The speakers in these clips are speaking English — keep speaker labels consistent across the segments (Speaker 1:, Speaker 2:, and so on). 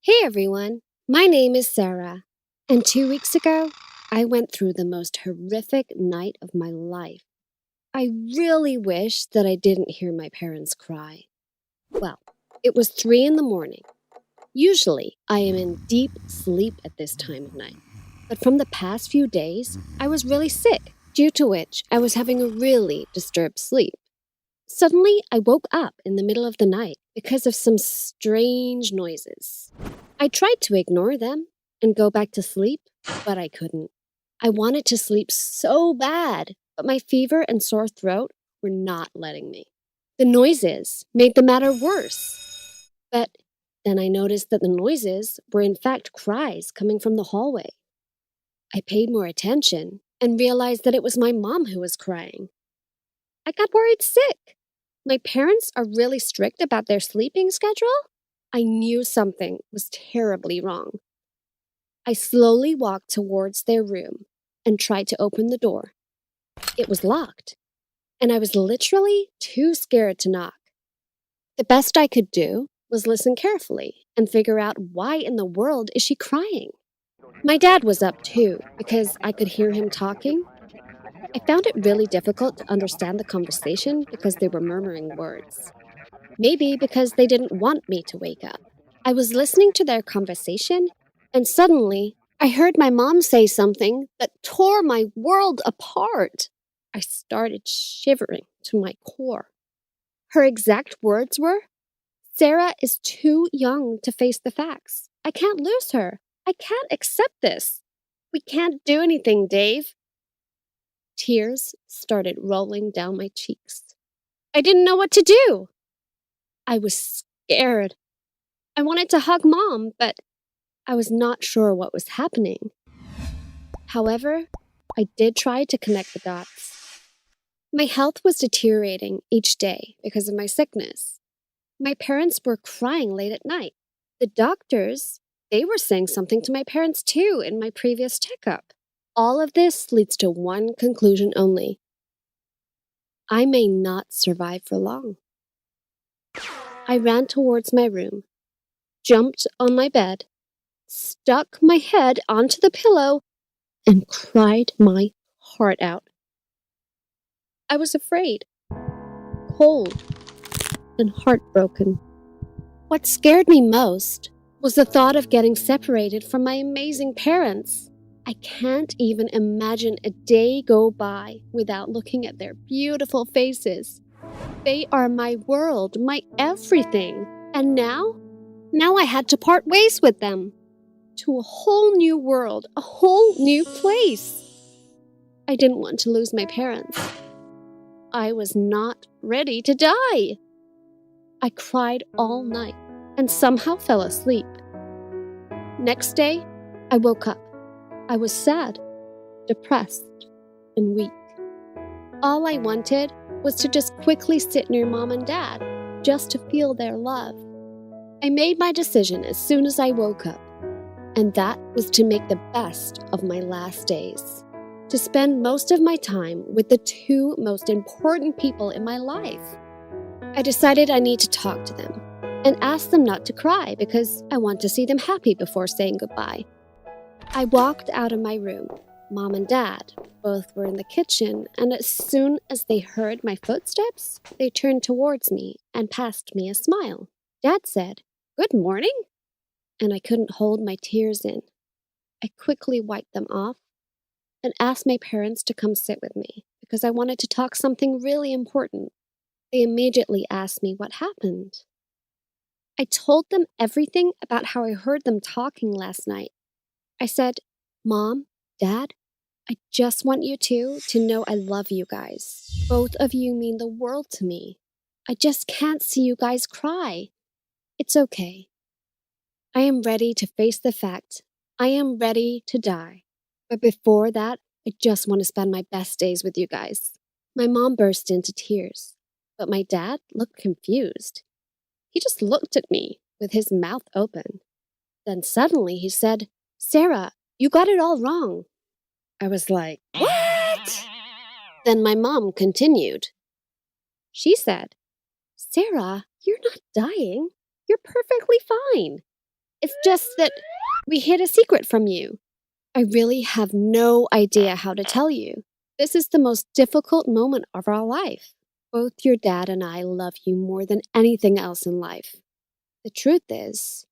Speaker 1: Hey everyone, my name is Sarah, and 2 weeks ago, I went through the most horrific night of my life. I really wish that I didn't hear my parents cry. Well, it was 3 in the morning. Usually, I am in deep sleep at this time of night, but from the past few days, I was really sick, due to which I was having a really disturbed sleep. Suddenly, I woke up in the middle of the night because of some strange noises. I tried to ignore them and go back to sleep, but I couldn't. I wanted to sleep so bad, but my fever and sore throat were not letting me. The noises made the matter worse. But then I noticed that the noises were in fact cries coming from the hallway. I paid more attention and realized that it was my mom who was crying. I got worried sick. My parents are really strict about their sleeping schedule? I knew something was terribly wrong. I slowly walked towards their room and tried to open the door. It was locked, and I was literally too scared to knock. The best I could do was listen carefully and figure out why in the world is she crying. My dad was up too because I could hear him talking. I found it really difficult to understand the conversation because they were murmuring words. Maybe because they didn't want me to wake up. I was listening to their conversation, and suddenly I heard my mom say something that tore my world apart. I started shivering to my core. Her exact words were, "Sarah is too young to face the facts. I can't lose her. I can't accept this. We can't do anything, Dave." Tears started rolling down my cheeks. I didn't know what to do. I was scared. I wanted to hug Mom, but I was not sure what was happening. However, I did try to connect the dots. My health was deteriorating each day because of my sickness. My parents were crying late at night. The doctors, they were saying something to my parents too in my previous checkup. All of this leads to one conclusion only. I may not survive for long. I ran towards my room, jumped on my bed, stuck my head onto the pillow, and cried my heart out. I was afraid, cold, and heartbroken. What scared me most was the thought of getting separated from my amazing parents. I can't even imagine a day go by without looking at their beautiful faces. They are my world, my everything. And now I had to part ways with them. To a whole new world, a whole new place. I didn't want to lose my parents. I was not ready to die. I cried all night and somehow fell asleep. Next day, I woke up. I was sad, depressed, and weak. All I wanted was to just quickly sit near Mom and Dad, just to feel their love. I made my decision as soon as I woke up, and that was to make the best of my last days. To spend most of my time with the two most important people in my life. I decided I need to talk to them and ask them not to cry because I want to see them happy before saying goodbye. I walked out of my room. Mom and Dad both were in the kitchen, and as soon as they heard my footsteps, they turned towards me and passed me a smile. Dad said, "Good morning," and I couldn't hold my tears in. I quickly wiped them off and asked my parents to come sit with me because I wanted to talk something really important. They immediately asked me what happened. I told them everything about how I heard them talking last night. I said, "Mom, Dad, I just want you two to know I love you guys. Both of you mean the world to me. I just can't see you guys cry. It's okay. I am ready to face the fact. I am ready to die. But before that, I just want to spend my best days with you guys." My mom burst into tears, but my dad looked confused. He just looked at me with his mouth open. Then suddenly he said, "Sarah, you got it all wrong." I was like, "What?" Then my mom continued. She said, "Sarah, you're not dying. You're perfectly fine. It's just that we hid a secret from you. I really have no idea how to tell you. This is the most difficult moment of our life. Both your dad and I love you more than anything else in life. The truth is,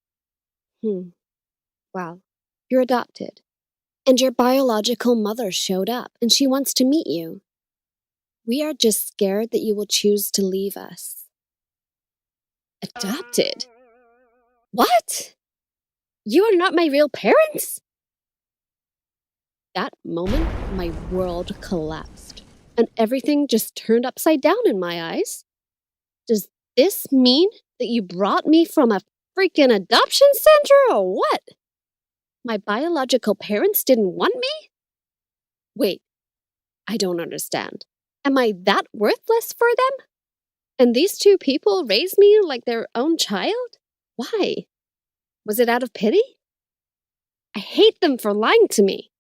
Speaker 1: well, you're adopted. And your biological mother showed up, and she wants to meet you. We are just scared that you will choose to leave us. Adopted? What? You are not my real parents? That moment, my world collapsed, and everything just turned upside down in my eyes. Does this mean that you brought me from a freaking adoption center or what? My biological parents didn't want me? Wait, I don't understand. Am I that worthless for them? And these two people raised me like their own child? Why? Was it out of pity? I hate them for lying to me.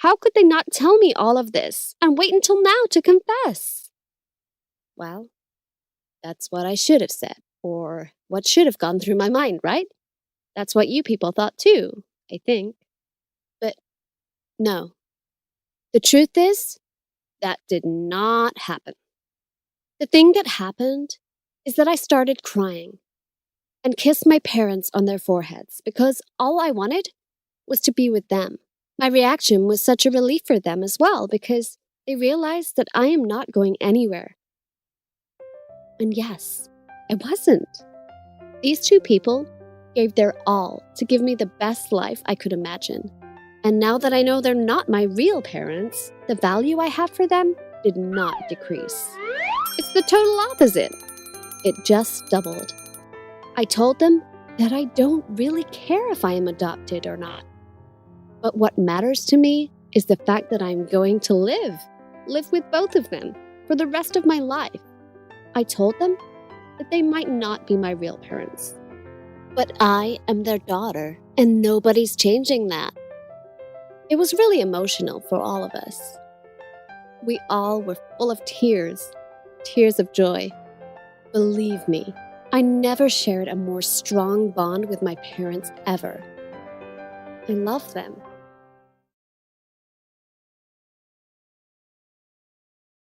Speaker 1: How could they not tell me all of this and wait until now to confess? Well, that's what I should have said, or what should have gone through my mind, right? That's what you people thought too, I think. But no. The truth is, that did not happen. The thing that happened is that I started crying and kissed my parents on their foreheads because all I wanted was to be with them. My reaction was such a relief for them as well because they realized that I am not going anywhere. And yes, I wasn't. These two people gave their all to give me the best life I could imagine. And now that I know they're not my real parents, the value I have for them did not decrease. It's the total opposite. It just doubled. I told them that I don't really care if I am adopted or not. But what matters to me is the fact that I'm going to live with both of them for the rest of my life. I told them that they might not be my real parents, but I am their daughter, and nobody's changing that. It was really emotional for all of us. We all were full of tears of joy. Believe me, I never shared a more strong bond with my parents ever. I love them.